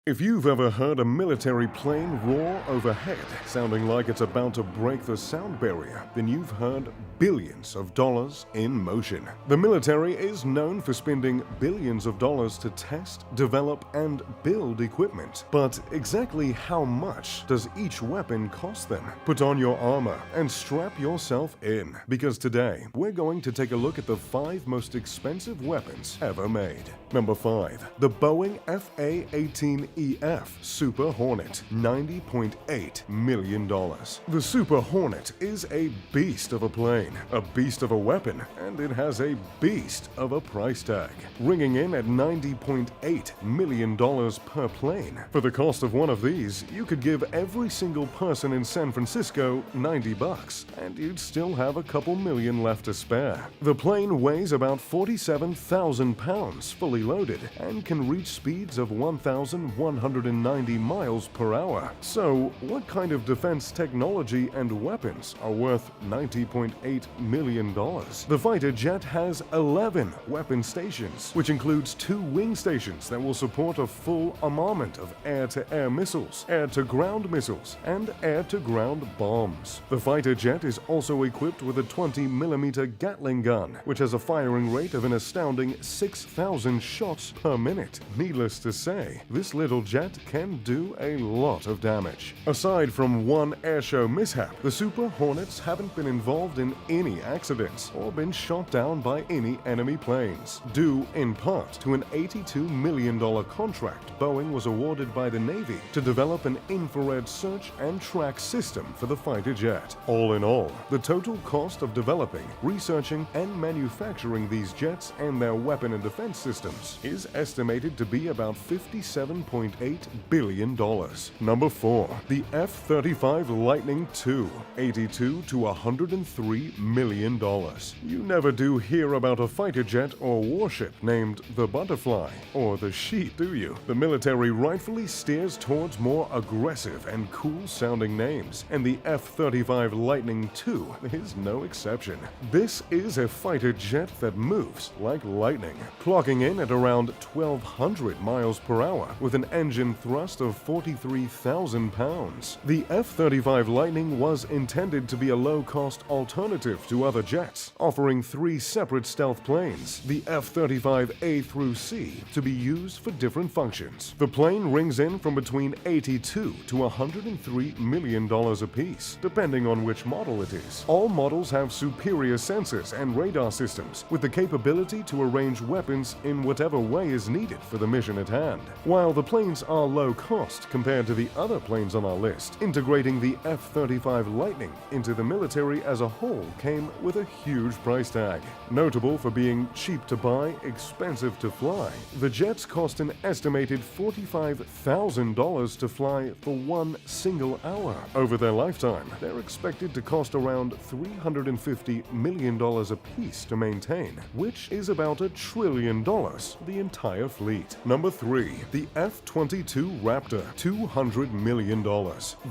If you've ever heard a military plane roar overhead, sounding like it's about to break the sound barrier, then you've heard billions of dollars in motion. The military is known for spending billions of dollars to test, develop, and build equipment. But exactly how much does each weapon cost them? Put on your armor and strap yourself in, because today we're going to take a look at the 5 most expensive weapons ever made. Number 5. The Boeing F/A-18EF Super Hornet, $90.8 million. The Super Hornet is a beast of a plane, a beast of a weapon, and it has a beast of a price tag, ringing in at $90.8 million per plane. For the cost of one of these, you could give every single person in San Francisco $90, and you'd still have a couple million left to spare. The plane weighs about 47,000 pounds fully loaded and can reach speeds of 1,190 miles per hour. So, what kind of defense technology and weapons are worth $90.8 million? The fighter jet has 11 weapon stations, which includes 2 wing stations that will support a full armament of air-to-air missiles, air-to-ground missiles, and air-to-ground bombs. The fighter jet is also equipped with a 20mm Gatling gun, which has a firing rate of an astounding 6,000 shots per minute. Needless to say, this little jet can do a lot of damage. Aside from one airshow mishap, the Super Hornets haven't been involved in any accidents or been shot down by any enemy planes, due in part to an $82 million contract Boeing was awarded by the Navy to develop an infrared search and track system for the fighter jet. All in all, the total cost of developing, researching, and manufacturing these jets and their weapon and defense systems is estimated to be about $57.8 billion. Number 4. The F-35 Lightning II, $82 to $103 million. You never do hear about a fighter jet or warship named the Butterfly or the Sheep, do you? The military rightfully steers towards more aggressive and cool-sounding names, and the F-35 Lightning II is no exception. This is a fighter jet that moves like lightning, clocking in at around 1,200 miles per hour with an engine thrust of 43,000 pounds. The F-35 Lightning was intended to be a low-cost alternative to other jets, offering 3 separate stealth planes, the F-35A through C, to be used for different functions. The plane rings in from between $82 to $103 million apiece, depending on which model it is. All models have superior sensors and radar systems with the capability to arrange weapons in whatever way is needed for the mission at hand. While the planes are low cost compared to the other planes on our list, integrating the F-35 Lightning into the military as a whole came with a huge price tag. Notable for being cheap to buy, expensive to fly, the jets cost an estimated $45,000 to fly for one single hour. Over their lifetime, they're expected to cost around $350 million apiece to maintain, which is about $1 trillion, the entire fleet. Number 3. The F-22 Raptor, $200 million.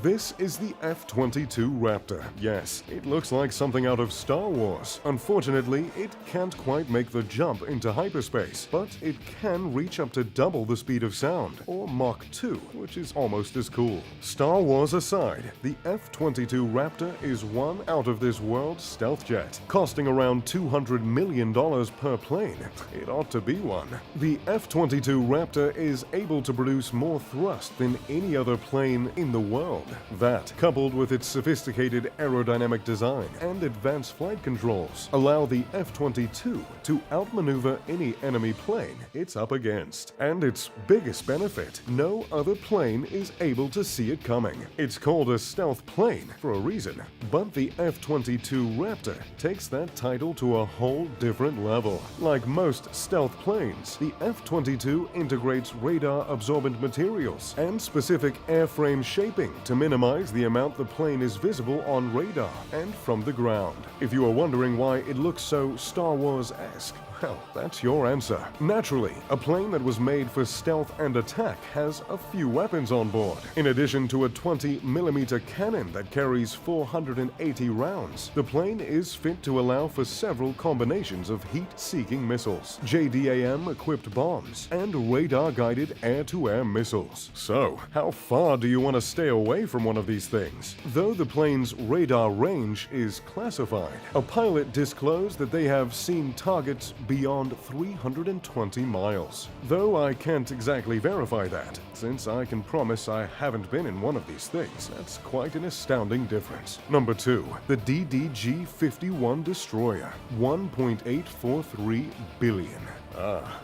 This is the F-22 Raptor. Yes, it looks like something out of Star Wars. Unfortunately, it can't quite make the jump into hyperspace, but it can reach up to double the speed of sound, or Mach 2, which is almost as cool. Star Wars aside, the F-22 Raptor is one out-of-this-world stealth jet, costing around $200 million per plane. It ought to be one. The F-22 Raptor is able to produce more thrust than any other plane in the world. That, coupled with its sophisticated aerodynamic design and advanced flight controls, allow the F-22 to outmaneuver any enemy plane it's up against. And its biggest benefit, no other plane is able to see it coming. It's called a stealth plane for a reason, but the F-22 Raptor takes that title to a whole different level. Like most stealth planes, the F-22 integrates radar-absorbent materials and specific airframe shaping to minimize the amount the plane is visible on radar and from the ground. If you are wondering why it looks so Star Wars-esque, Well, that's your answer. Naturally, a plane that was made for stealth and attack has a few weapons on board. In addition to a 20mm cannon that carries 480 rounds, the plane is fit to allow for several combinations of heat-seeking missiles, JDAM-equipped bombs, and radar-guided air-to-air missiles. So, how far do you want to stay away from one of these things? Though the plane's radar range is classified, a pilot disclosed that they have seen targets beyond 320 miles. Though I can't exactly verify that, since I can promise I haven't been in one of these things. That's quite an astounding difference. Number 2. The DDG-51 destroyer. 1.843 billion.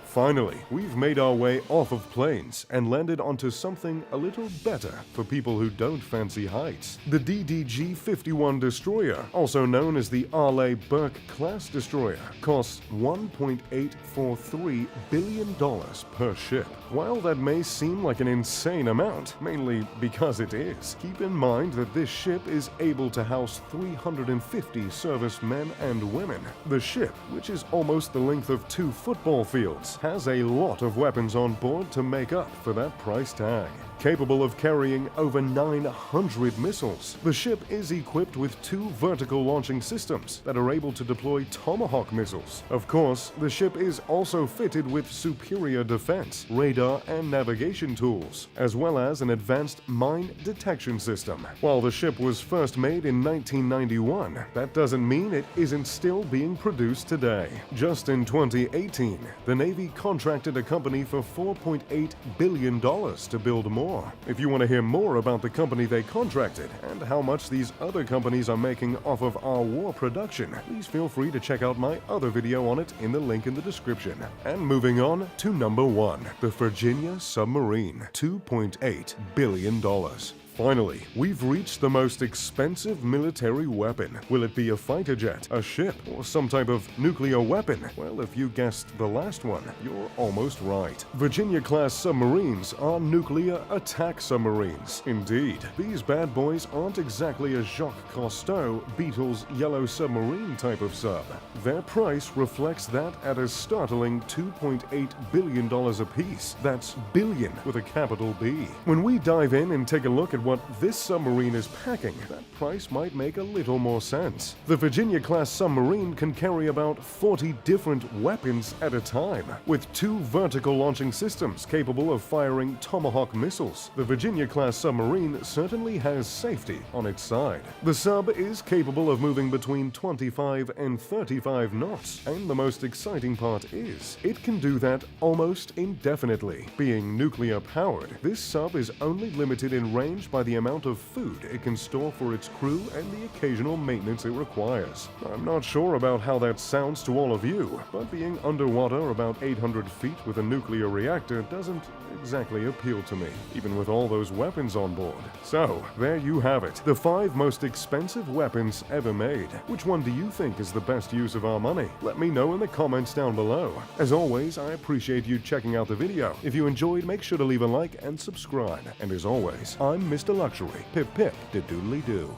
Finally, we've made our way off of planes and landed onto something a little better for people who don't fancy heights. The DDG-51 destroyer, also known as the Arleigh Burke-class destroyer, costs $1.843 billion per ship. While that may seem like an insane amount, mainly because it is, keep in mind that this ship is able to house 350 servicemen and women. The ship, which is almost the length of 2 football fields, has a lot of weapons on board to make up for that price tag. Capable of carrying over 900 missiles, the ship is equipped with 2 vertical launching systems that are able to deploy Tomahawk missiles. Of course, the ship is also fitted with superior defense, radar, and navigation tools, as well as an advanced mine detection system. While the ship was first made in 1991, that doesn't mean it isn't still being produced today. Just in 2018, the Navy contracted a company for $4.8 billion to build more. If you want to hear more about the company they contracted and how much these other companies are making off of our war production, please feel free to check out my other video on it in the link in the description. And moving on to number 1, the Virginia submarine, $2.8 billion. Finally, we've reached the most expensive military weapon. Will it be a fighter jet, a ship, or some type of nuclear weapon? Well, if you guessed the last one, you're almost right. Virginia-class submarines are nuclear attack submarines. Indeed, these bad boys aren't exactly a Jacques Cousteau Beatles Yellow Submarine type of sub. Their price reflects that at a startling $2.8 billion apiece. That's billion with a capital B. When we dive in and take a look at what this submarine is packing, that price might make a little more sense. The Virginia-class submarine can carry about 40 different weapons at a time, with 2 vertical launching systems capable of firing Tomahawk missiles. The Virginia-class submarine certainly has safety on its side. The sub is capable of moving between 25 and 35 knots, and the most exciting part is, it can do that almost indefinitely. Being nuclear-powered, this sub is only limited in range by the amount of food it can store for its crew and the occasional maintenance it requires. I'm not sure about how that sounds to all of you, but being underwater about 800 feet with a nuclear reactor doesn't exactly appeal to me, even with all those weapons on board. So, there you have it, the 5 most expensive weapons ever made. Which one do you think is the best use of our money? Let me know in the comments down below. As always, I appreciate you checking out the video. If you enjoyed, make sure to leave a like and subscribe. And as always, I'm Mr. Luxury. Pip pip, de doodly doo.